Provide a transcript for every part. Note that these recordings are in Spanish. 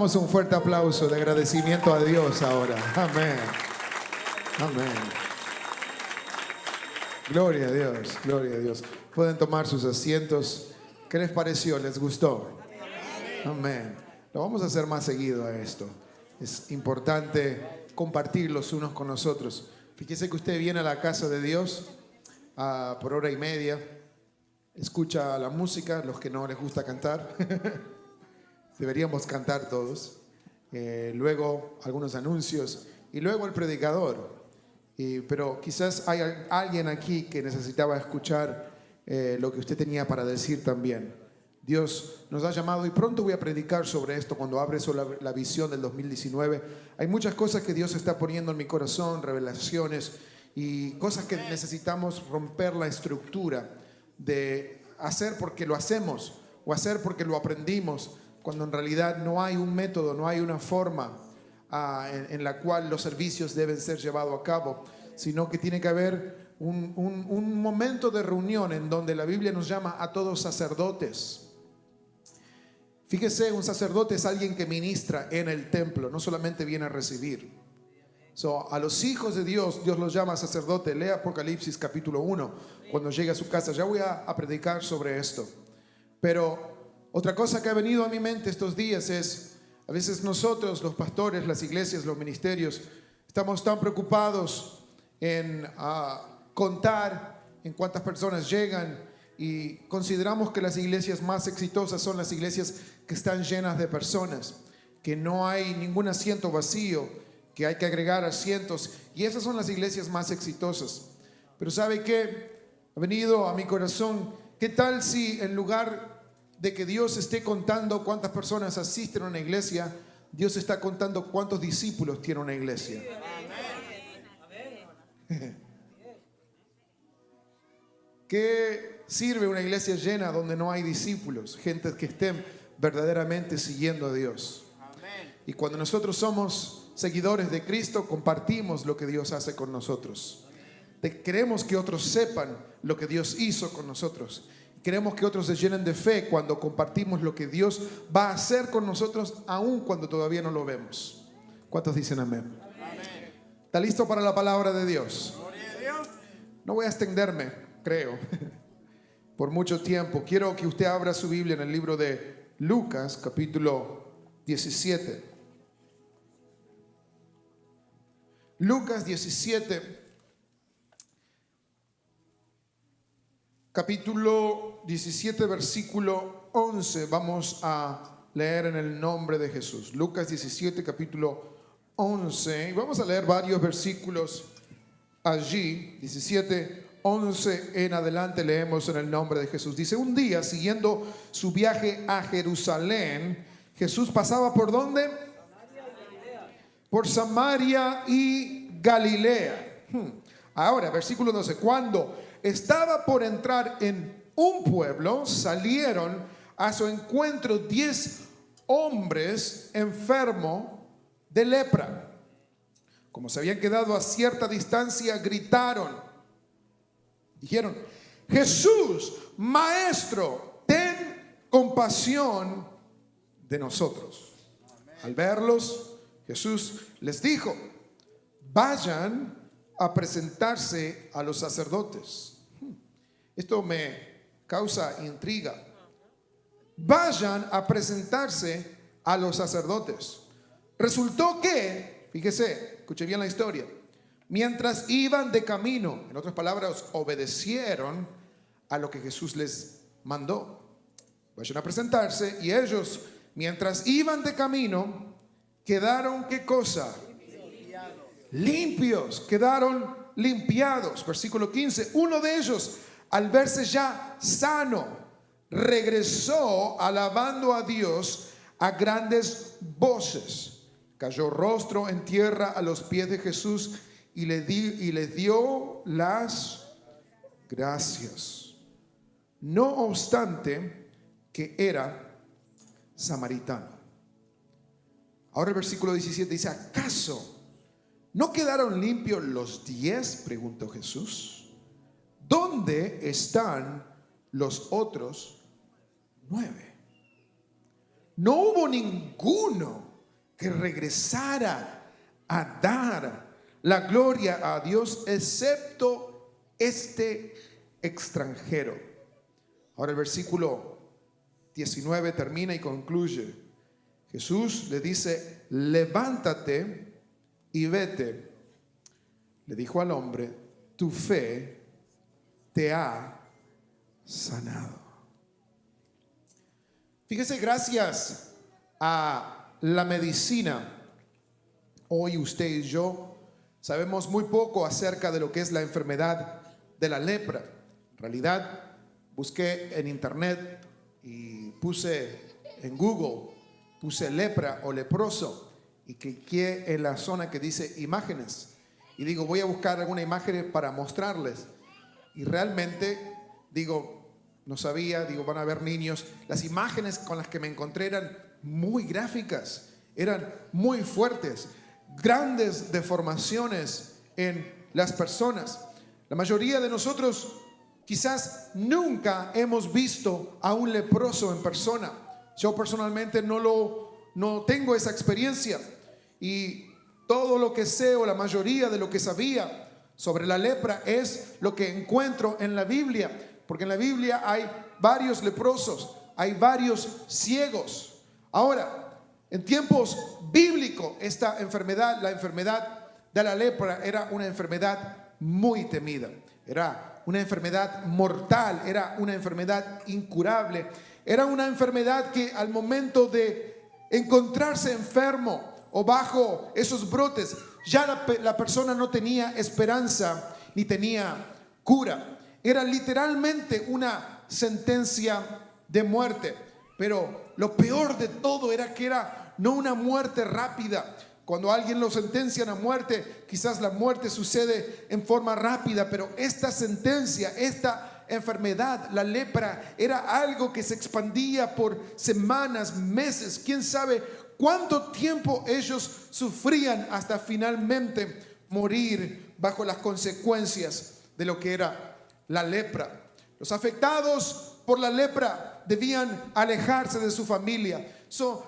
Damos un fuerte aplauso de agradecimiento a Dios ahora. Amén. Amén. Gloria a Dios, gloria a Dios. Pueden tomar sus asientos. ¿Qué les pareció? ¿Les gustó? Amén. Lo vamos a hacer más seguido a esto. Es importante compartir los unos con los otros. Fíjese que usted viene a la casa de Dios por hora y media. Escucha la música, los que no les gusta cantar. Deberíamos cantar todos. Luego algunos anuncios y luego el predicador. Pero quizás hay alguien aquí que necesitaba escuchar lo que usted tenía para decir también. Dios nos ha llamado y pronto voy a predicar sobre esto cuando abre sobre la visión del 2019. Hay muchas cosas que Dios está poniendo en mi corazón, revelaciones y cosas que necesitamos romper la estructura de hacer porque lo hacemos o hacer porque lo aprendimos, cuando en realidad no hay un método, no hay una forma en la cual los servicios deben ser llevados a cabo, sino que tiene que haber un momento de reunión en donde la Biblia nos llama a todos sacerdotes. Fíjese, un sacerdote es alguien que ministra en el templo, no solamente viene a recibir. A los hijos de Dios, Dios los llama sacerdote. Lea Apocalipsis capítulo 1 cuando llegue a su casa. Ya voy a predicar sobre esto. Pero otra cosa que ha venido a mi mente estos días es, a veces nosotros, los pastores, las iglesias, los ministerios, estamos tan preocupados en contar en cuántas personas llegan y consideramos que las iglesias más exitosas son las iglesias que están llenas de personas, que no hay ningún asiento vacío, que hay que agregar asientos, y esas son las iglesias más exitosas. Pero ¿sabe qué? Ha venido a mi corazón, ¿qué tal si en lugar de que Dios esté contando cuántas personas asisten a una iglesia, Dios está contando cuántos discípulos tiene una iglesia? ¿Qué sirve una iglesia llena donde no hay discípulos? Gente que estén verdaderamente siguiendo a Dios. Y cuando nosotros somos seguidores de Cristo, compartimos lo que Dios hace con nosotros. Queremos que otros sepan lo que Dios hizo con nosotros. Queremos que otros se llenen de fe cuando compartimos lo que Dios va a hacer con nosotros, aun cuando todavía no lo vemos. ¿Cuántos dicen amén? Amén. ¿Está listo para la palabra de Dios? No voy a extenderme, creo, por mucho tiempo. Quiero que usted abra su Biblia en el libro de Lucas, capítulo 17. Lucas 17. Capítulo 17, versículo 11. Vamos a leer en el nombre de Jesús. Lucas 17, capítulo 11. Y vamos a leer varios versículos allí. 17, 11 en adelante leemos en el nombre de Jesús. Dice: un día, siguiendo su viaje a Jerusalén, Jesús pasaba ¿por dónde? Por Samaria y Galilea. Ahora, versículo 12. Cuando estaba por entrar en un pueblo, salieron a su encuentro 10 hombres enfermos de lepra. Como se habían quedado a cierta distancia, gritaron. Dijeron: Jesús, Maestro, ten compasión de nosotros. Al verlos, Jesús les dijo: vayan a presentarse a los sacerdotes. Esto me causa intriga. Vayan a presentarse a los sacerdotes. Resultó que, fíjese, escuche bien la historia, mientras iban de camino, en otras palabras, obedecieron a lo que Jesús les mandó. Vayan a presentarse, y ellos, mientras iban de camino, quedaron, ¿qué cosa? Limpios, quedaron limpiados. Versículo 15. Uno de ellos, al verse ya sano, regresó alabando a Dios a grandes voces. Cayó rostro en tierra a los pies de Jesús y le dio las gracias. No obstante que era samaritano. Ahora el versículo 17 dice: ¿acaso no quedaron limpios los 10? Preguntó Jesús. ¿Dónde están los otros 9? No hubo ninguno que regresara a dar la gloria a Dios, excepto este extranjero. Ahora el versículo 19 termina y concluye. Jesús le dice: levántate y vete. Le dijo al hombre: tu fe te ha sanado. Fíjese, gracias a la medicina, hoy usted y yo sabemos muy poco acerca de lo que es la enfermedad de la lepra. En realidad, busqué en internet y puse en Google, puse lepra o leproso y cliqué en la zona que dice imágenes. Y digo, voy a buscar alguna imagen para mostrarles. Y realmente, no sabía, van a ver niños. Las imágenes con las que me encontré eran muy gráficas, eran muy fuertes, grandes deformaciones en las personas. La mayoría de nosotros quizás nunca hemos visto a un leproso en persona. Yo personalmente no tengo esa experiencia. Y todo lo que sé, o la mayoría de lo que sabía sobre la lepra, es lo que encuentro en la Biblia. Porque en la Biblia hay varios leprosos, hay varios ciegos. Ahora, en tiempos bíblicos, esta enfermedad, la enfermedad de la lepra, era una enfermedad muy temida. Era una enfermedad mortal, era una enfermedad incurable. Era una enfermedad que al momento de encontrarse enfermo o bajo esos brotes, ya la persona no tenía esperanza ni tenía cura. Era literalmente una sentencia de muerte. Pero lo peor de todo era que era no una muerte rápida. Cuando alguien lo sentencian a muerte, quizás la muerte sucede en forma rápida, pero esta sentencia, esta enfermedad, la lepra, era algo que se expandía por semanas, meses, quién sabe cuánto tiempo ellos sufrían hasta finalmente morir bajo las consecuencias de lo que era la lepra. Los afectados por la lepra debían alejarse de su familia.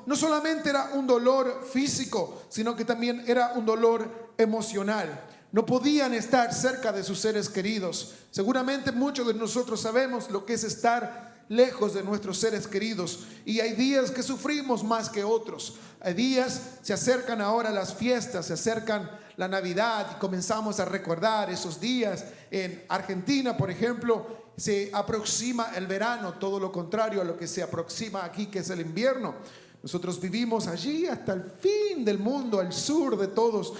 No solamente era un dolor físico, sino que también era un dolor emocional. No podían estar cerca de sus seres queridos. Seguramente muchos de nosotros sabemos lo que es estar lejos de nuestros seres queridos, y hay días que sufrimos más que otros. Hay días, se acercan ahora las fiestas, se acercan la Navidad y comenzamos a recordar esos días. En Argentina, por ejemplo, se aproxima el verano, todo lo contrario a lo que se aproxima aquí, que es el invierno. Nosotros vivimos allí hasta el fin del mundo, al sur de todos,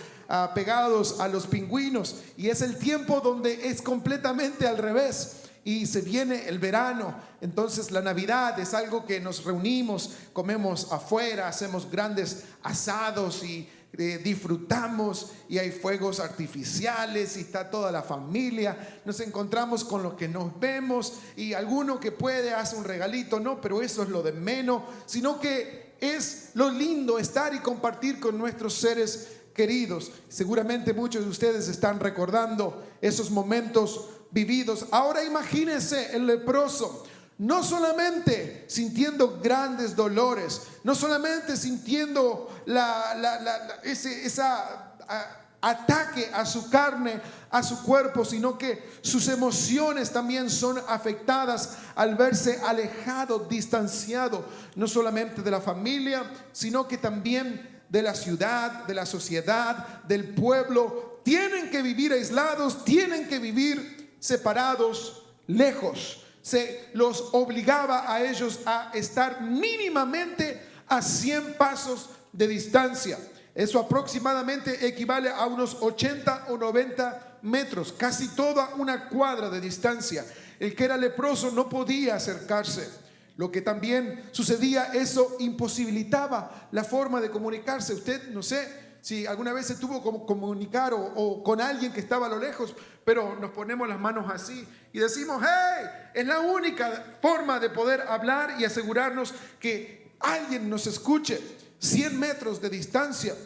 pegados a los pingüinos, y es el tiempo donde es completamente al revés. Y se viene el verano, entonces la Navidad es algo que nos reunimos, comemos afuera, hacemos grandes asados y disfrutamos, y hay fuegos artificiales y está toda la familia, nos encontramos con los que nos vemos, y alguno que puede hace un regalito, no, pero eso es lo de menos, sino que es lo lindo estar y compartir con nuestros seres queridos. Seguramente muchos de ustedes están recordando esos momentos vividos. Ahora imagínense el leproso, no solamente sintiendo grandes dolores, no solamente sintiendo ese ataque a su carne, a su cuerpo, sino que sus emociones también son afectadas al verse alejado, distanciado, no solamente de la familia, sino que también de la ciudad, de la sociedad, del pueblo. Tienen que vivir aislados, tienen que vivir separados, lejos. Se los obligaba a ellos a estar mínimamente a 100 pasos de distancia. Eso aproximadamente equivale a unos 80 o 90 metros, casi toda una cuadra de distancia. El que era leproso no podía acercarse. Lo que también sucedía, eso imposibilitaba la forma de comunicarse. Usted, no sé si alguna vez se tuvo que comunicar o con alguien que estaba a lo lejos, pero nos ponemos las manos así y decimos: hey, es la única forma de poder hablar y asegurarnos que alguien nos escuche, 100 metros de distancia.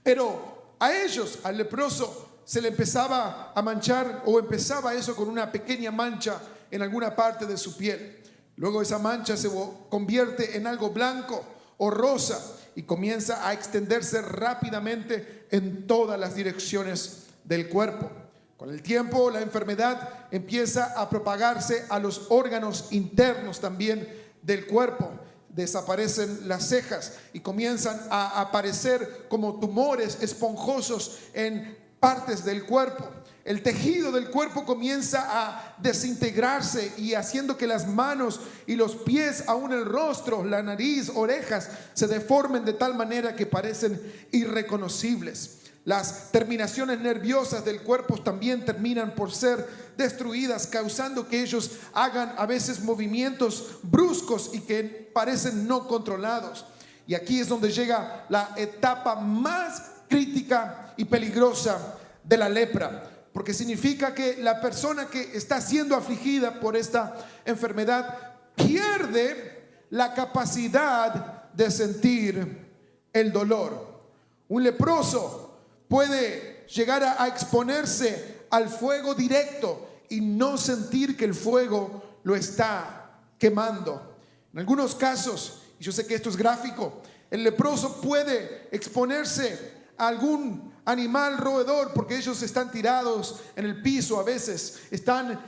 Pero a ellos, al leproso, se le empezaba a manchar, o empezaba eso con una pequeña mancha en alguna parte de su piel. Luego esa mancha se convierte en algo blanco o rosa, y comienza a extenderse rápidamente en todas las direcciones del cuerpo. Con el tiempo, la enfermedad empieza a propagarse a los órganos internos también del cuerpo. Desaparecen las cejas y comienzan a aparecer como tumores esponjosos en partes del cuerpo. El tejido del cuerpo comienza a desintegrarse y haciendo que las manos y los pies, aún el rostro, la nariz, orejas, se deformen de tal manera que parecen irreconocibles. Las terminaciones nerviosas del cuerpo también terminan por ser destruidas, causando que ellos hagan a veces movimientos bruscos y que parecen no controlados. Y aquí es donde llega la etapa más crítica y peligrosa de la lepra, porque significa que la persona que está siendo afligida por esta enfermedad pierde la capacidad de sentir el dolor. Un leproso puede llegar a exponerse al fuego directo y no sentir que el fuego lo está quemando. En algunos casos, y yo sé que esto es gráfico, el leproso puede exponerse a algún animal roedor, porque ellos están tirados en el piso, a veces están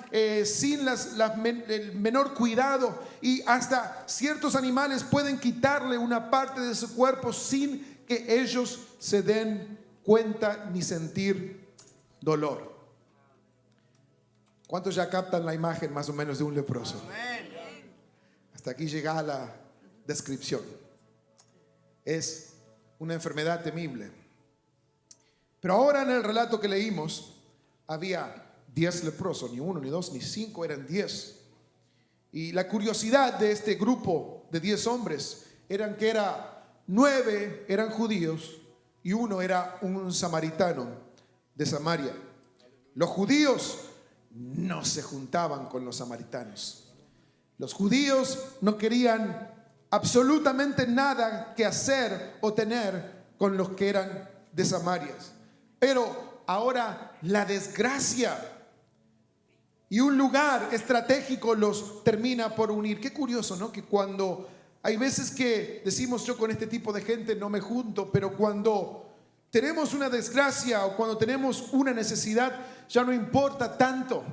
sin el menor cuidado, y hasta ciertos animales pueden quitarle una parte de su cuerpo sin que ellos se den cuenta ni sentir dolor. ¿Cuántos ya captan la imagen más o menos de un leproso? Hasta aquí llega la descripción. Es una enfermedad temible. Pero ahora en el relato que leímos había 10 leprosos, ni uno, ni dos, ni cinco, eran 10. Y la curiosidad de este grupo de 10 hombres eran que 9 eran judíos y uno era un samaritano de Samaria. Los judíos no se juntaban con los samaritanos. Los judíos no querían absolutamente nada que hacer o tener con los que eran de Samaria. Pero ahora la desgracia y un lugar estratégico los termina por unir. Qué curioso, ¿no? Que cuando hay veces que decimos yo con este tipo de gente no me junto, pero cuando tenemos una desgracia o cuando tenemos una necesidad ya no importa tanto.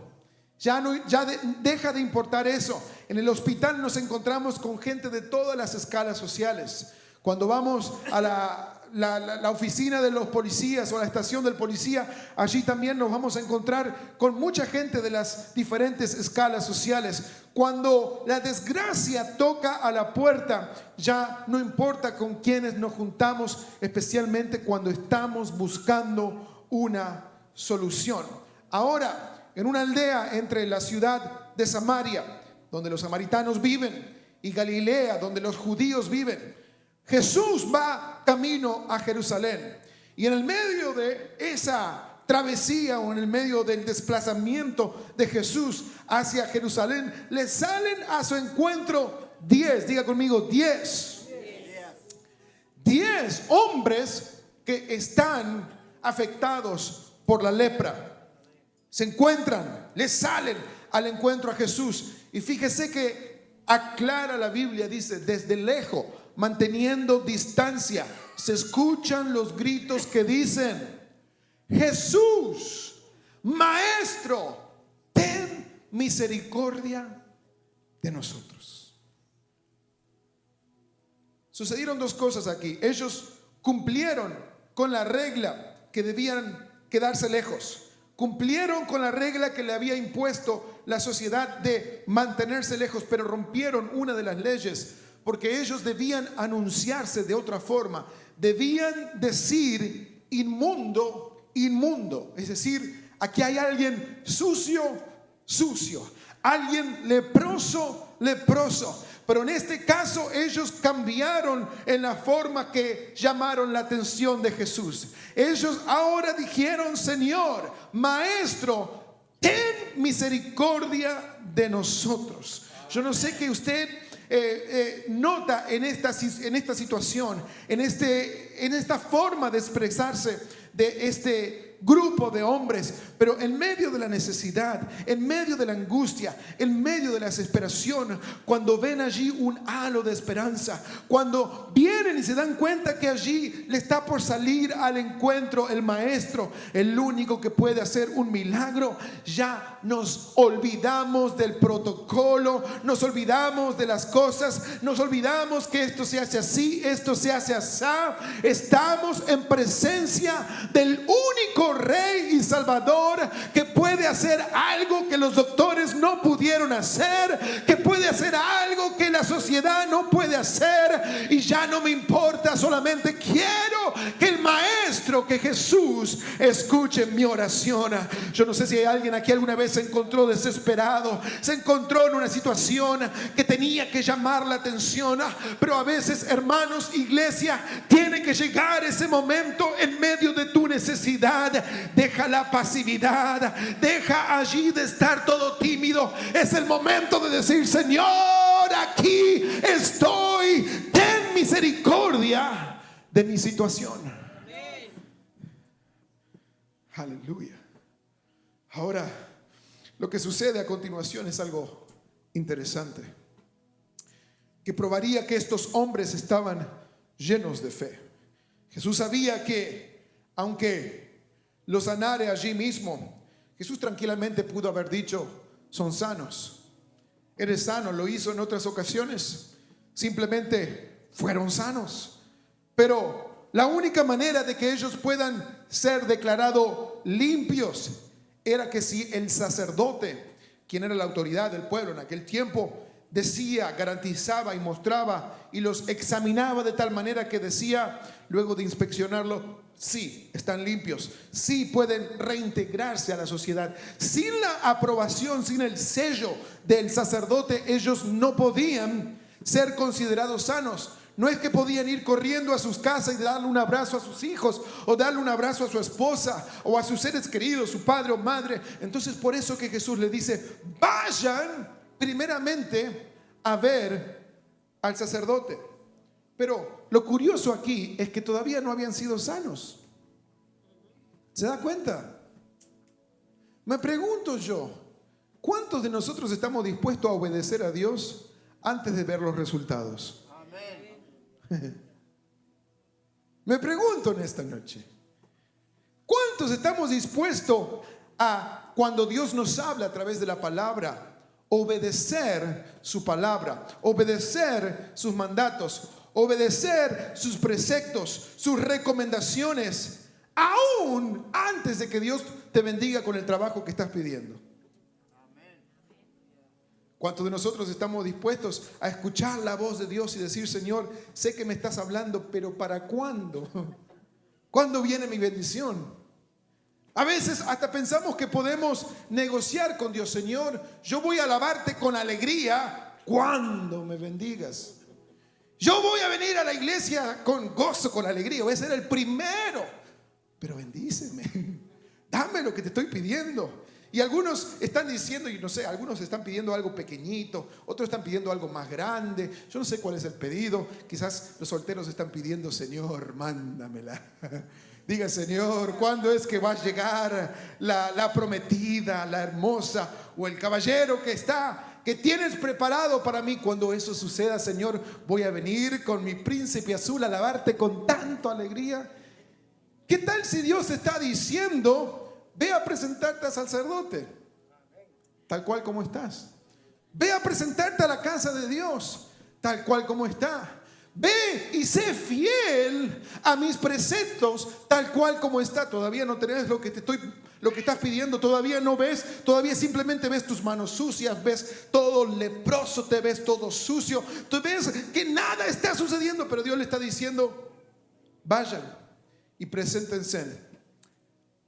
Deja de importar eso. En el hospital nos encontramos con gente de todas las escalas sociales. Cuando vamos a la oficina de los policías o a la estación del policía, allí también nos vamos a encontrar con mucha gente de las diferentes escalas sociales. Cuando la desgracia toca a la puerta, ya no importa con quiénes nos juntamos, especialmente cuando estamos buscando una solución. Ahora, en una aldea entre la ciudad de Samaria, donde los samaritanos viven, y Galilea, donde los judíos viven, Jesús va camino a Jerusalén. Y en el medio de esa travesía o en el medio del desplazamiento de Jesús hacia Jerusalén, le salen a su encuentro 10, diga conmigo 10 hombres que están afectados por la lepra. Se encuentran, le salen al encuentro a Jesús. Y fíjese que aclara la Biblia, dice, desde lejos, manteniendo distancia, se escuchan los gritos que dicen: Jesús, Maestro, ten misericordia de nosotros. Sucedieron dos cosas aquí. Ellos cumplieron con la regla que debían quedarse lejos. Cumplieron con la regla que le había impuesto la sociedad de mantenerse lejos, pero rompieron una de las leyes, porque ellos debían anunciarse de otra forma. Debían decir inmundo, inmundo. Es decir, aquí hay alguien sucio, sucio. Alguien leproso, leproso. Pero en este caso ellos cambiaron en la forma que llamaron la atención de Jesús. Ellos ahora dijeron: Señor, Maestro, ten misericordia de nosotros. Yo no sé qué usted nota en esta situación, en esta forma de expresarse de grupo de hombres, pero en medio de la necesidad, en medio de la angustia, en medio de la desesperación, cuando ven allí un halo de esperanza, cuando vienen y se dan cuenta que allí le está por salir al encuentro el maestro, el único que puede hacer un milagro, ya nos olvidamos del protocolo, nos olvidamos de las cosas, nos olvidamos que esto se hace así, esto se hace así. Estamos en presencia del único Rey y Salvador que puede hacer algo que los doctores no pudieron hacer, que puede hacer algo que la sociedad no puede hacer. Y ya no me importa, solamente quiero que el maestro, que Jesús, escuche mi oración. Yo no sé si hay alguien aquí alguna vez se encontró desesperado, se encontró en una situación que tenía que llamar la atención, pero a veces, hermanos, iglesia, tiene que llegar ese momento en medio de tu necesidad. Deja la pasividad, deja allí de estar todo tímido. Es el momento de decir: Señor, aquí estoy, ten misericordia de mi situación. Aleluya. Ahora, lo que sucede a continuación es algo interesante, que probaría que estos hombres estaban llenos de fe. Jesús sabía que aunque los sanare allí mismo, Jesús tranquilamente pudo haber dicho: son sanos, eres sano. Lo hizo en otras ocasiones, simplemente fueron sanos. Pero la única manera de que ellos puedan ser declarados limpios era que si el sacerdote, quien era la autoridad del pueblo en aquel tiempo, decía, garantizaba y mostraba y los examinaba de tal manera que decía, luego de inspeccionarlo: sí, están limpios, sí pueden reintegrarse a la sociedad. Sin la aprobación, sin el sello del sacerdote, ellos no podían ser considerados sanos. No es que podían ir corriendo a sus casas y darle un abrazo a sus hijos, o darle un abrazo a su esposa, o a sus seres queridos, su padre o madre. Entonces, por eso que Jesús le dice: vayan primeramente a ver al sacerdote. Pero lo curioso aquí es que todavía no habían sido sanos. ¿Se da cuenta? Me pregunto yo, ¿cuántos de nosotros estamos dispuestos a obedecer a Dios antes de ver los resultados? Me pregunto en esta noche, ¿cuántos estamos dispuestos a, cuando Dios nos habla a través de la palabra, obedecer su palabra, obedecer sus mandatos, obedecer sus preceptos, sus recomendaciones, aún antes de que Dios te bendiga con el trabajo que estás pidiendo? ¿Cuántos de nosotros estamos dispuestos a escuchar la voz de Dios y decir: Señor, sé que me estás hablando, pero ¿para cuándo? ¿Cuándo viene mi bendición? A veces hasta pensamos que podemos negociar con Dios: Señor, yo voy a alabarte con alegría cuando me bendigas. Yo voy a venir a la iglesia con gozo, con alegría, voy a ser el primero, pero bendíceme, dame lo que te estoy pidiendo. Y algunos están diciendo, y no sé, algunos están pidiendo algo pequeñito, otros están pidiendo algo más grande. Yo no sé cuál es el pedido. Quizás los solteros están pidiendo: Señor, mándamela. Diga: Señor, ¿cuándo es que va a llegar la prometida, la hermosa, o el caballero que tienes preparado para mí? Cuando eso suceda, Señor, voy a venir con mi príncipe azul a alabarte con tanta alegría. ¿Qué tal si Dios está diciendo: ve a presentarte al sacerdote tal cual como estás? Ve a presentarte a la casa de Dios tal cual como está. Ve y sé fiel a mis preceptos tal cual como está. Todavía no tenés lo que estás pidiendo, todavía no ves, todavía simplemente ves tus manos sucias, ves todo leproso, te ves todo sucio, tú ves que nada está sucediendo, pero Dios le está diciendo: vayan y preséntense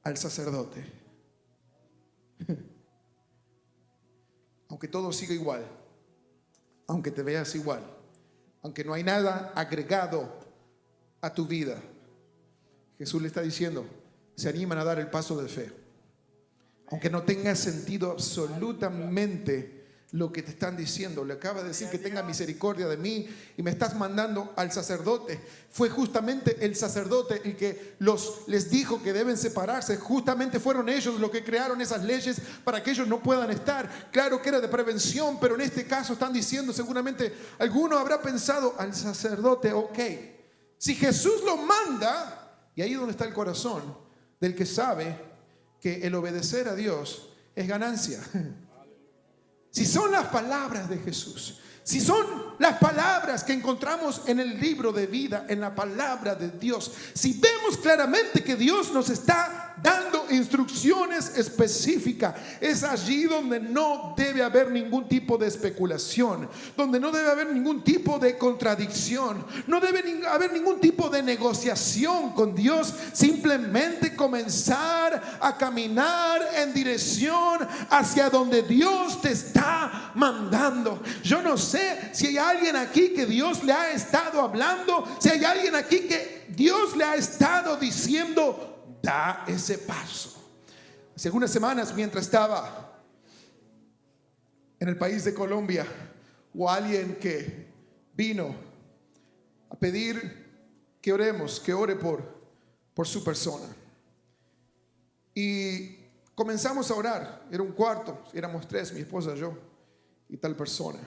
al sacerdote. Aunque todo siga igual, aunque te veas igual, aunque no hay nada agregado a tu vida, Jesús le está diciendo: se animan a dar el paso de fe, aunque no tenga sentido absolutamente lo que te están diciendo. Le acaba de decir que tenga misericordia de mí y me estás mandando al sacerdote. Fue justamente el sacerdote el que les dijo que deben separarse. Justamente fueron ellos los que crearon esas leyes para que ellos no puedan estar. Claro que era de prevención, pero en este caso están diciendo, seguramente alguno habrá pensado, al sacerdote, ok, si Jesús lo manda, y ahí es donde está el corazón del que sabe que el obedecer a Dios es ganancia. Si son las palabras de Jesús, si son las palabras que encontramos en el libro de vida, en la palabra de Dios, si vemos claramente que Dios nos está dando instrucciones específicas, es allí donde no debe haber ningún tipo de especulación, donde no debe haber ningún tipo de contradicción, no debe haber ningún tipo de negociación con Dios. Simplemente comenzar a caminar en dirección hacia donde Dios te está mandando. Yo no sé si hay alguien aquí que Dios le ha estado hablando, si hay alguien aquí que Dios le ha estado diciendo, da ese paso. Hace algunas semanas, mientras estaba en el país de Colombia, hubo alguien que vino a pedir que oremos, que ore por su persona. Y comenzamos a orar. Era un cuarto, éramos 3, mi esposa, yo y tal persona.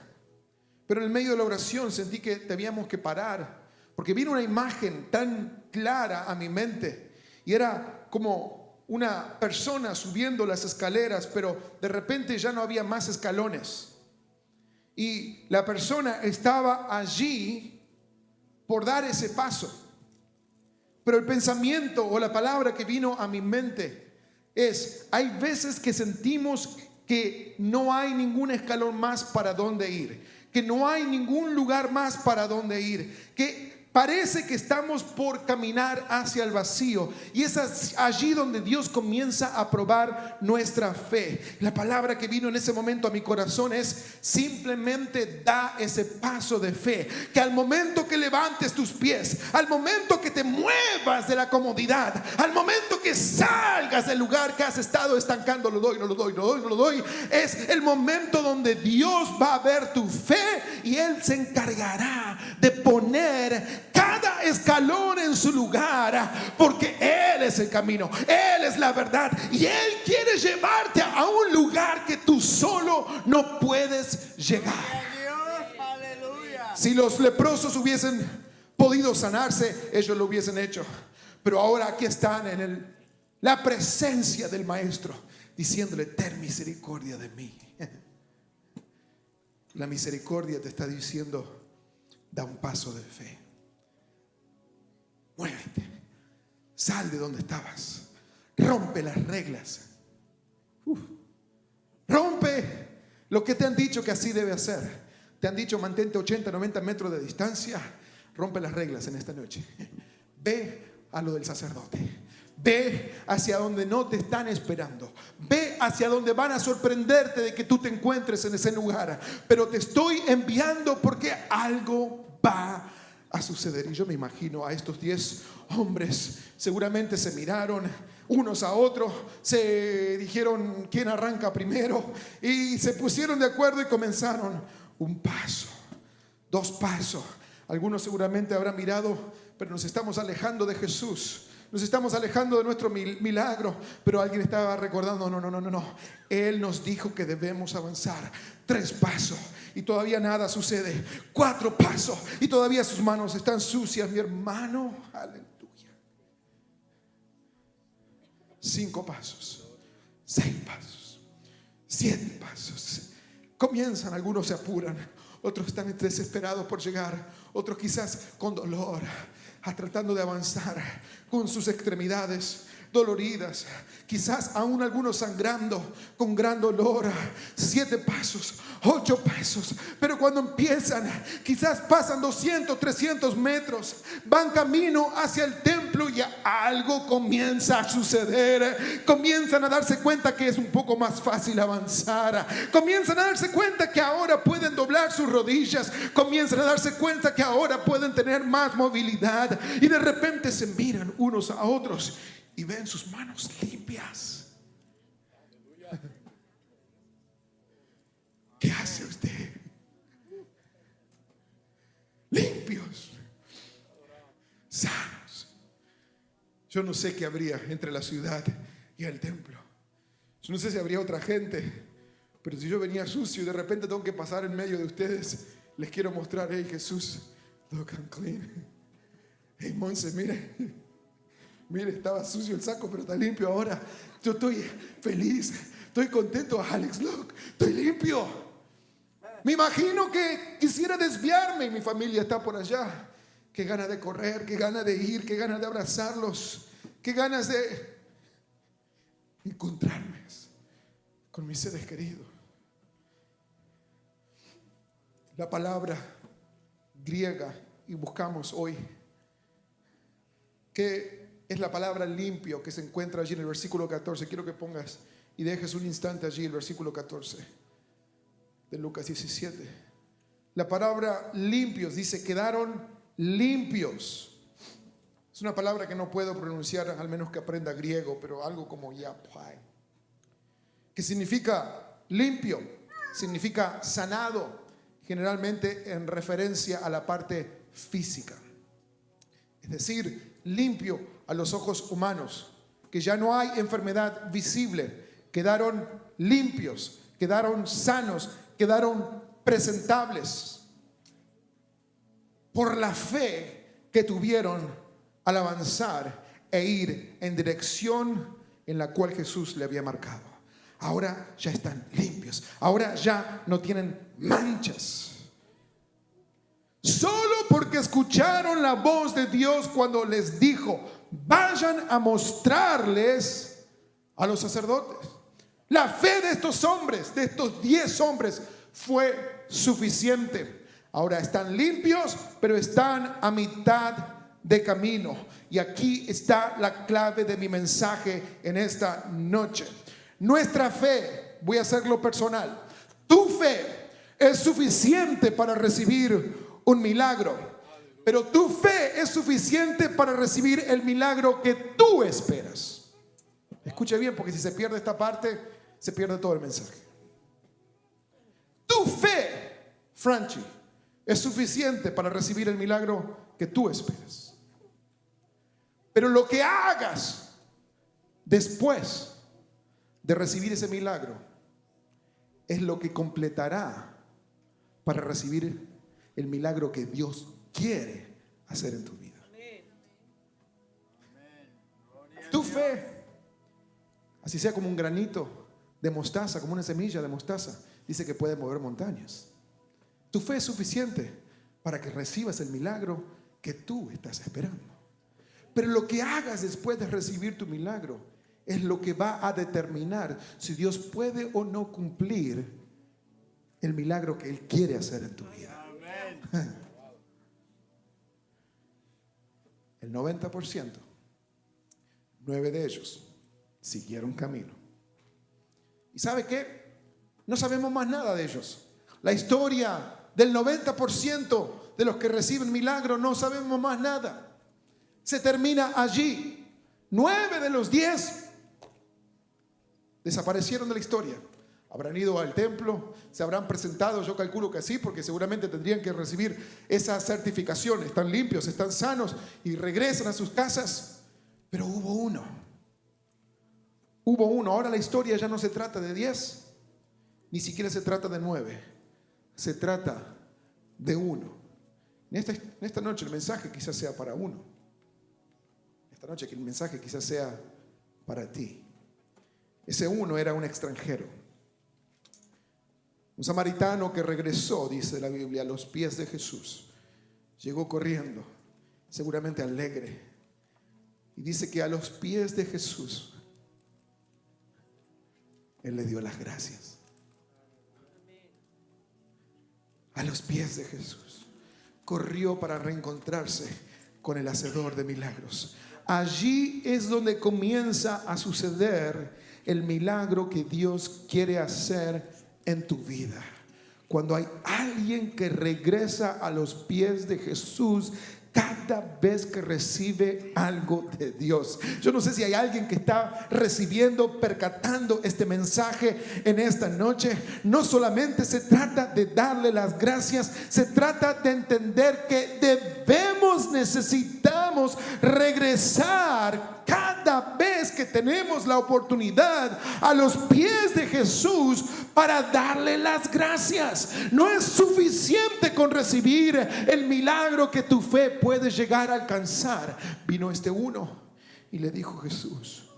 Pero en el medio de la oración sentí que teníamos que parar, porque vino una imagen tan clara a mi mente, y era como una persona subiendo las escaleras, pero de repente ya no había más escalones, y la persona estaba allí por dar ese paso. Pero el pensamiento o la palabra que vino a mi mente es: hay veces que sentimos que no hay ningún escalón más para dónde ir, que no hay ningún lugar más para dónde ir, que parece que estamos por caminar hacia el vacío, y es allí donde Dios comienza a probar nuestra fe. La palabra que vino en ese momento a mi corazón es: simplemente da ese paso de fe, que al momento que levantes tus pies, al momento que te muevas de la comodidad, al momento que salgas del lugar que has estado estancando, lo doy, es el momento donde Dios va a ver tu fe, y Él se encargará de poner cada escalón en su lugar, porque Él es el camino, Él es la verdad, y Él quiere llevarte a un lugar que tú solo no puedes llegar. Si los leprosos hubiesen podido sanarse, ellos lo hubiesen hecho, pero ahora aquí están en la presencia del Maestro, diciéndole: ten misericordia de mí. La misericordia te está diciendo: da un paso de fe. Muévete, sal de donde estabas, rompe las reglas, rompe lo que te han dicho que así debe hacer. Te han dicho: mantente 80, 90 metros de distancia. Rompe las reglas en esta noche. Ve a lo del sacerdote. Ve hacia donde no te están esperando. Ve hacia donde van a sorprenderte de que tú te encuentres en ese lugar. Pero te estoy enviando porque algo va a suceder. Y yo me imagino a estos 10 hombres, seguramente se miraron unos a otros, se dijeron quién arranca primero, y se pusieron de acuerdo y comenzaron: un paso, 2 pasos. Algunos seguramente habrán mirado, pero nos estamos alejando de Jesús, nos estamos alejando de nuestro milagro. Pero alguien estaba recordando: no, Él nos dijo que debemos avanzar. 3 pasos y todavía nada sucede. 4 pasos y todavía sus manos están sucias, mi hermano. Aleluya. 5 pasos, 6 pasos, 7 pasos. Comienzan, algunos se apuran, otros están desesperados por llegar, otros quizás con dolor, tratando de avanzar con sus extremidades doloridas, quizás aún algunos sangrando con gran dolor. 7 pasos, 8 pasos, pero cuando empiezan, quizás pasan 200, 300 metros, van camino hacia el templo, y algo comienza a suceder. Comienzan a darse cuenta que es un poco más fácil avanzar, comienzan a darse cuenta que ahora pueden doblar sus rodillas, comienzan a darse cuenta que ahora pueden tener más movilidad, y de repente se miran unos a otros y ven sus manos limpias. ¿Qué hacen? Yo no sé qué habría entre la ciudad y el templo. Yo no sé si habría otra gente, pero si yo venía sucio y de repente tengo que pasar en medio de ustedes, les quiero mostrar: hey Jesús, look, I'm clean. Hey Monse, mire, estaba sucio el saco, pero está limpio ahora. Yo estoy feliz, estoy contento. Alex, look, estoy limpio. Me imagino que quisiera desviarme y mi familia está por allá. Qué ganas de correr, qué ganas de ir, qué ganas de abrazarlos, qué ganas de encontrarme con mis seres queridos. La palabra griega, y buscamos hoy, que es la palabra limpio, que se encuentra allí en el versículo 14. Quiero que pongas y dejes un instante allí el versículo 14 de Lucas 17. La palabra limpios dice: quedaron limpios. Es una palabra que no puedo pronunciar, al menos que aprenda griego, pero algo como yapai, que significa limpio, significa sanado, generalmente en referencia a la parte física. Es decir, limpio a los ojos humanos, que ya no hay enfermedad visible, quedaron limpios, quedaron sanos, quedaron presentables por la fe que tuvieron al avanzar e ir en dirección en la cual Jesús le había marcado. Ahora ya están limpios, ahora ya no tienen manchas. Solo porque escucharon la voz de Dios cuando les dijo: vayan a mostrarles a los sacerdotes. La fe de estos hombres, de estos 10 hombres, fue suficiente. Ahora están limpios, pero están a mitad de camino. Y aquí está la clave de mi mensaje en esta noche. Nuestra fe, voy a hacerlo personal, tu fe es suficiente para recibir un milagro, pero tu fe es suficiente para recibir el milagro que tú esperas. Escuche bien, porque si se pierde esta parte, se pierde todo el mensaje. Tu fe, Franchi, es suficiente para recibir el milagro que tú esperas. Pero lo que hagas después de recibir ese milagro es lo que completará para recibir el milagro que Dios quiere hacer en tu vida. Tu fe, así sea como un granito de mostaza, como una semilla de mostaza, dice que puede mover montañas. Tu fe es suficiente para que recibas el milagro que tú estás esperando. Pero lo que hagas después de recibir tu milagro es lo que va a determinar si Dios puede o no cumplir el milagro que Él quiere hacer en tu vida. El 90%, 9 de ellos siguieron camino. ¿Y sabe qué? No sabemos más nada de ellos. La historia del 90% de los que reciben milagro, no sabemos más nada. Se termina allí. 9 de los 10 desaparecieron de la historia. Habrán ido al templo, se habrán presentado, yo calculo que sí, porque seguramente tendrían que recibir esa certificación. Están limpios, están sanos y regresan a sus casas. Pero hubo uno. Ahora la historia ya no se trata de 10, ni siquiera se trata de 9. Se trata de uno. En esta noche el mensaje quizás sea para uno. Esta noche el mensaje quizás sea para ti. Ese uno era un extranjero. Un samaritano que regresó, dice la Biblia, a los pies de Jesús. Llegó corriendo, seguramente alegre. Y dice que a los pies de Jesús, Él le dio las gracias. A los pies de Jesús. Corrió para reencontrarse con el hacedor de milagros. Allí es donde comienza a suceder el milagro que Dios quiere hacer en tu vida. Cuando hay alguien que regresa a los pies de Jesús, cada vez que recibe algo de Dios. Yo no sé si hay alguien que está recibiendo, percatando este mensaje en esta noche. No solamente se trata de darle las gracias, se trata de entender que necesitamos regresar cada vez que tenemos la oportunidad a los pies de Jesús para darle las gracias. No es suficiente con recibir el milagro que tu fe puede llegar a alcanzar. Vino este uno y le dijo: Jesús,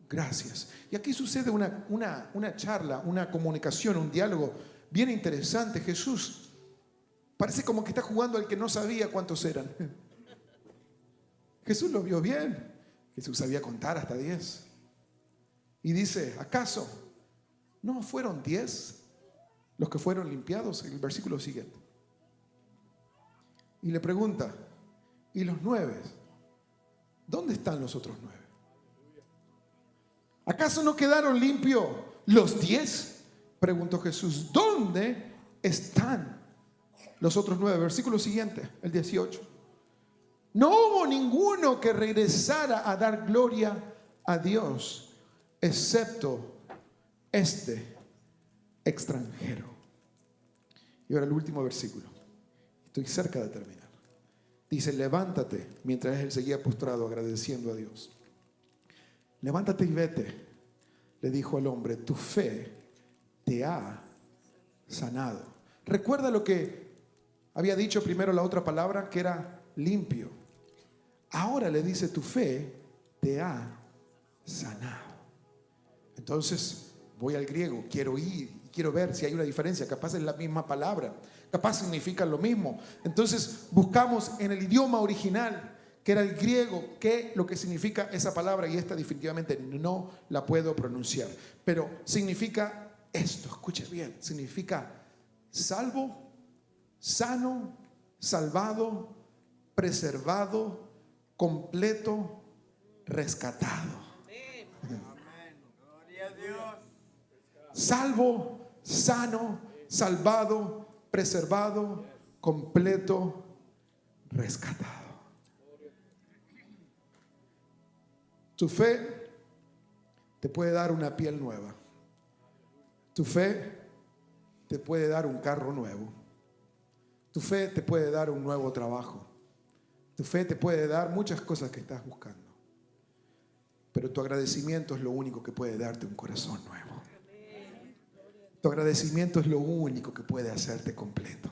gracias. Y aquí sucede una charla, una comunicación, un diálogo bien interesante. Jesús parece como que está jugando al que no sabía cuántos eran. Jesús lo vio bien. Jesús sabía contar hasta 10. Y dice: ¿acaso no fueron 10 los que fueron limpiados? En el versículo siguiente. Y le pregunta: ¿y los 9? ¿Dónde están los otros 9? ¿Acaso no quedaron limpios los 10? Preguntó Jesús. ¿Dónde están los otros 9? Versículo siguiente, el 18. No hubo ninguno que regresara a dar gloria a Dios, excepto este extranjero. Y ahora el último versículo. Estoy cerca de terminar. Dice: levántate, mientras él seguía postrado agradeciendo a Dios. Levántate y vete, le dijo al hombre, tu fe te ha sanado. Recuerda lo que había dicho primero, la otra palabra, que era limpio. Ahora le dice: tu fe te ha sanado. Entonces voy al griego, quiero ir, quiero ver si hay una diferencia. Capaz es la misma palabra, capaz significa lo mismo. Entonces buscamos en el idioma original, que era el griego, qué lo que significa esa palabra, y esta definitivamente no la puedo pronunciar, pero significa esto. Escuche bien, significa salvo, sano, salvado, preservado, completo, rescatado. Gloria a Dios. Salvo, sano, salvado, preservado, completo, rescatado. Tu fe te puede dar una piel nueva. Tu fe te puede dar un carro nuevo. Tu fe te puede dar un nuevo trabajo. Tu fe te puede dar muchas cosas que estás buscando. Pero tu agradecimiento es lo único que puede darte un corazón nuevo. Tu agradecimiento es lo único que puede hacerte completo.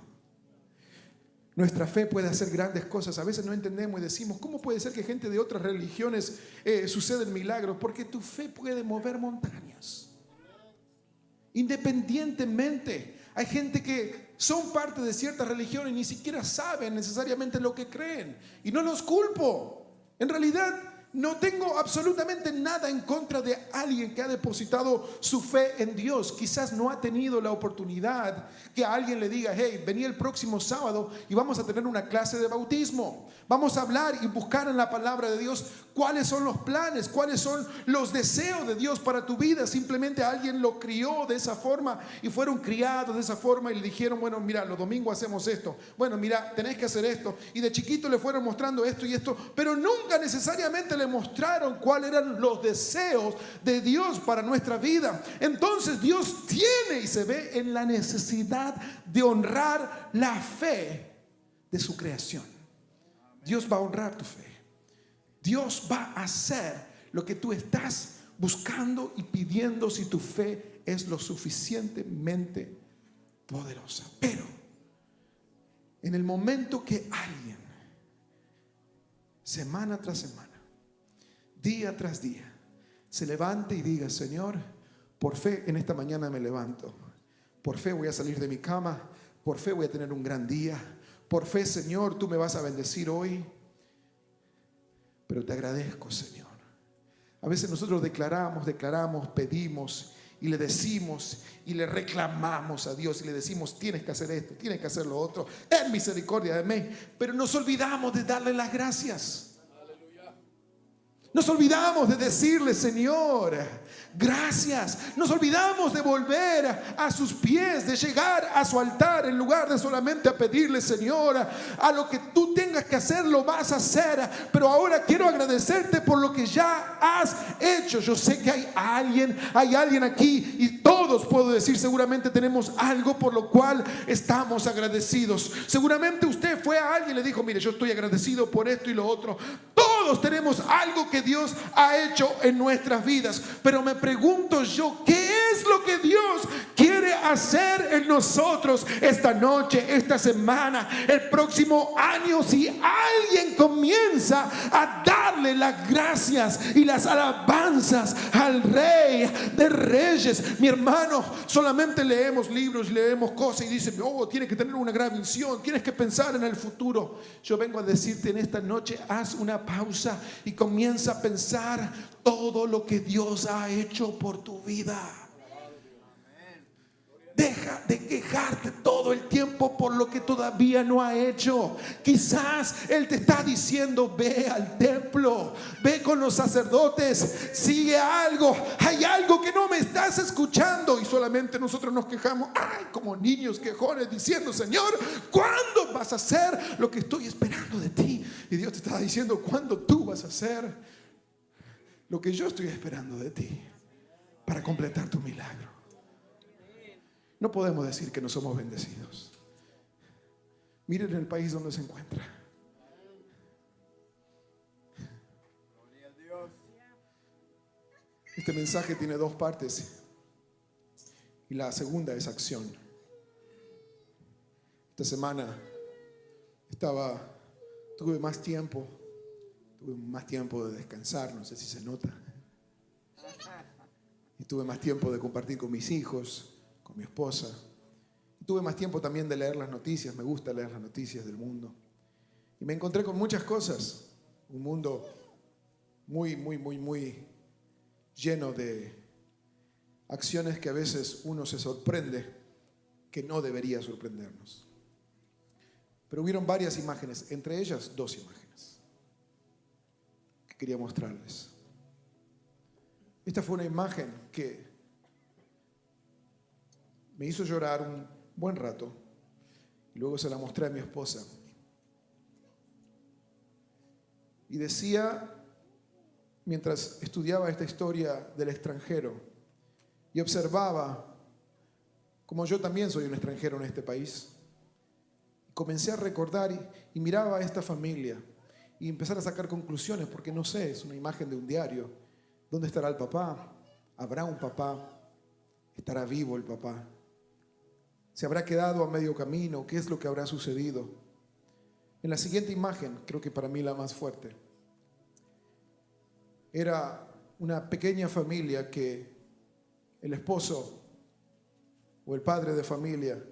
Nuestra fe puede hacer grandes cosas. A veces no entendemos y decimos: ¿cómo puede ser que gente de otras religiones suceden milagros? Porque tu fe puede mover montañas. Independientemente, hay gente que son parte de ciertas religiones y ni siquiera saben necesariamente lo que creen. Y no los culpo. En realidad, no tengo absolutamente nada en contra de alguien que ha depositado su fe en Dios. Quizás no ha tenido la oportunidad que a alguien le diga: hey, vení el próximo sábado y vamos a tener una clase de bautismo. Vamos a hablar y buscar en la palabra de Dios cuáles son los planes, cuáles son los deseos de Dios para tu vida. Simplemente alguien lo crió de esa forma y fueron criados de esa forma y le dijeron: bueno, mira, los domingos hacemos esto. Bueno, mira, tenés que hacer esto. Y de chiquito le fueron mostrando esto y esto, pero nunca necesariamente le mostraron cuáles eran los deseos de Dios para nuestra vida. Entonces Dios tiene y se ve en la necesidad de honrar la fe de su creación. Dios va a honrar tu fe. Dios va a hacer lo que tú estás buscando y pidiendo si tu fe es lo suficientemente poderosa. Pero en el momento que alguien, semana tras semana, día tras día, se levante y diga: Señor, por fe en esta mañana me levanto, por fe voy a salir de mi cama, por fe voy a tener un gran día, por fe, Señor, tú me vas a bendecir hoy, pero te agradezco, Señor. A veces nosotros declaramos, pedimos y le decimos y le reclamamos a Dios y le decimos: tienes que hacer esto, tienes que hacer lo otro, ten misericordia de mí, pero nos olvidamos de darle las gracias. Nos olvidamos de decirle: Señor, gracias. Nos olvidamos de volver a sus pies, de llegar a su altar en lugar de solamente a pedirle, Señor, a lo que tú tengas que hacer lo vas a hacer, pero ahora quiero agradecerte por lo que ya has hecho. Yo sé que hay alguien aquí, y todos, puedo decir, seguramente tenemos algo por lo cual estamos agradecidos. Seguramente usted fue a alguien y le dijo, mire, yo estoy agradecido por esto y lo otro. Todos tenemos algo que Dios ha hecho en nuestras vidas, pero me pregunto yo, ¿qué es lo que Dios quiere hacer en nosotros esta noche, esta semana, el próximo año? Si alguien comienza a darle las gracias y las alabanzas al Rey de Reyes. Mi hermano, solamente leemos libros, leemos cosas y dicen, oh, tienes que tener una gran visión, tienes que pensar en el futuro. Yo vengo a decirte en esta noche, haz una pausa y comienza a pensar todo lo que Dios ha hecho por tu vida. Deja de quejarte todo el tiempo por lo que todavía no ha hecho. Quizás Él te está diciendo, ve al templo, ve con los sacerdotes, sigue algo. Hay algo que no me estás escuchando. Y solamente nosotros nos quejamos, ay, como niños quejones, diciendo, Señor, ¿cuándo vas a hacer lo que estoy esperando de ti? Y Dios te está diciendo, ¿cuándo tú vas a hacer lo que yo estoy esperando de ti para completar tu milagro? No podemos decir que no somos bendecidos. Miren el país donde se encuentra. Este mensaje tiene dos partes y la segunda es acción. Esta semana tuve más tiempo de descansar, no sé si se nota. Y tuve más tiempo de compartir con mis hijos, con mi esposa. Tuve más tiempo también de leer las noticias. Me gusta leer las noticias del mundo. Y me encontré con muchas cosas. Un mundo muy lleno de acciones que a veces uno se sorprende que no debería sorprendernos. Pero hubieron varias imágenes, entre ellas 2 imágenes que quería mostrarles. Esta fue una imagen que me hizo llorar un buen rato y luego se la mostré a mi esposa. Y decía, mientras estudiaba esta historia del extranjero y observaba, como yo también soy un extranjero en este país, comencé a recordar y miraba a esta familia y empezar a sacar conclusiones, porque no sé, es una imagen de un diario. ¿Dónde estará el papá? ¿Habrá un papá? ¿Estará vivo el papá? ¿Se habrá quedado a medio camino? ¿Qué es lo que habrá sucedido? En la siguiente imagen, creo que para mí la más fuerte, era una pequeña familia que el esposo o el padre de familia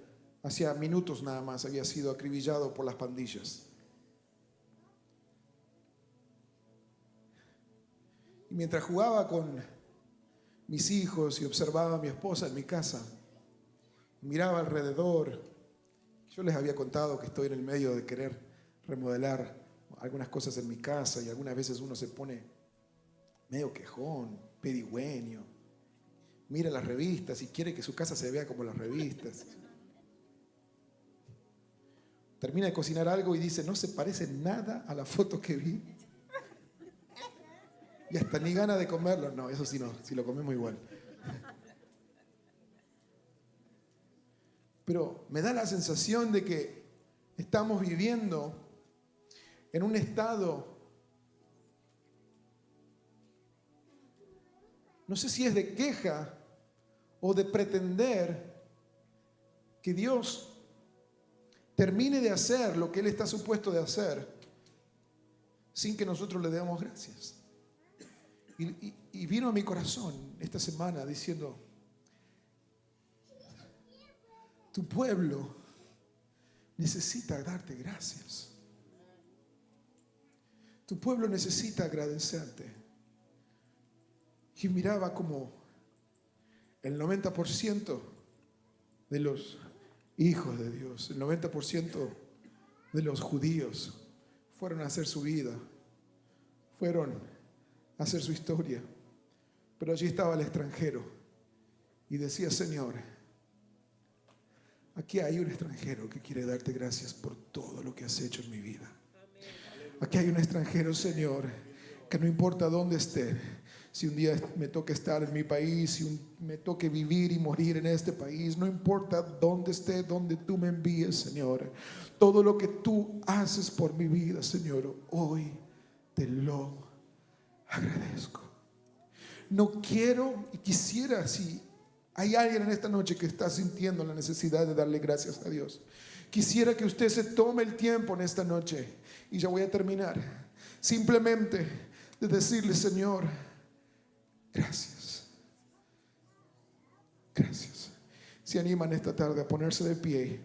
hacía minutos nada más había sido acribillado por las pandillas. Y mientras jugaba con mis hijos y observaba a mi esposa en mi casa, miraba alrededor. Yo les había contado que estoy en el medio de querer remodelar algunas cosas en mi casa y algunas veces uno se pone medio quejón, pedigüeño. Mira las revistas y quiere que su casa se vea como las revistas. Termina de cocinar algo y dice, no se parece nada a la foto que vi. Y hasta ni gana de comerlo. No, eso sí no, si lo comemos igual. Pero me da la sensación de que estamos viviendo en un estado, no sé si es de queja o de pretender que Dios termine de hacer lo que Él está supuesto de hacer sin que nosotros le demos gracias. Y vino a mi corazón esta semana diciendo, tu pueblo necesita darte gracias. Tu pueblo necesita agradecerte. Y miraba como el 90% de los hijos de Dios, el 90% de los judíos fueron a hacer su vida, fueron a hacer su historia, Pero allí estaba el extranjero y decía: Señor, aquí hay un extranjero que quiere darte gracias por todo lo que has hecho en mi vida. Aquí hay un extranjero, Señor, que no importa dónde esté, si un día me toca estar en mi país, si me toque vivir y morir en este país, no importa dónde esté, donde tú me envíes, Señor, todo lo que tú haces por mi vida, Señor, hoy te lo agradezco. No quiero y quisiera, si hay alguien en esta noche que está sintiendo la necesidad de darle gracias a Dios, quisiera que usted se tome el tiempo en esta noche, y ya voy a terminar, simplemente de decirle: Señor, gracias. Gracias. Se animan esta tarde a ponerse de pie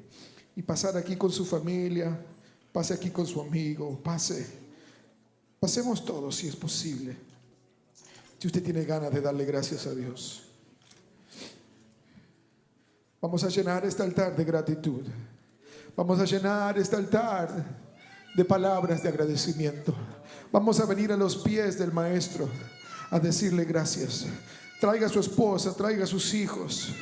y pasar aquí con su familia, pase aquí con su amigo, pasemos todos si es posible. Si usted tiene ganas de darle gracias a Dios, vamos a llenar este altar de gratitud. Vamos a llenar este altar de palabras de agradecimiento. Vamos a venir a los pies del Maestro a decirle gracias. Traiga a su esposa, traiga a sus hijos,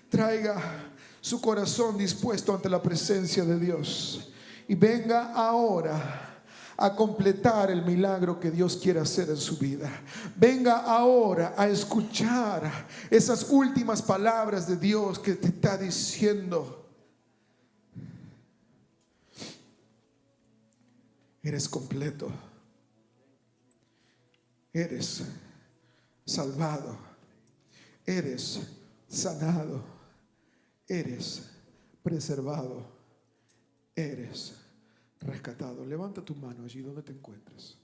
traiga su corazón dispuesto ante la presencia de Dios, y venga ahora a completar el milagro que Dios quiere hacer en su vida. Venga ahora a escuchar esas últimas palabras de Dios que te está diciendo: eres completo, eres salvado, eres sanado, eres preservado, eres rescatado. Levanta tu mano allí donde te encuentres.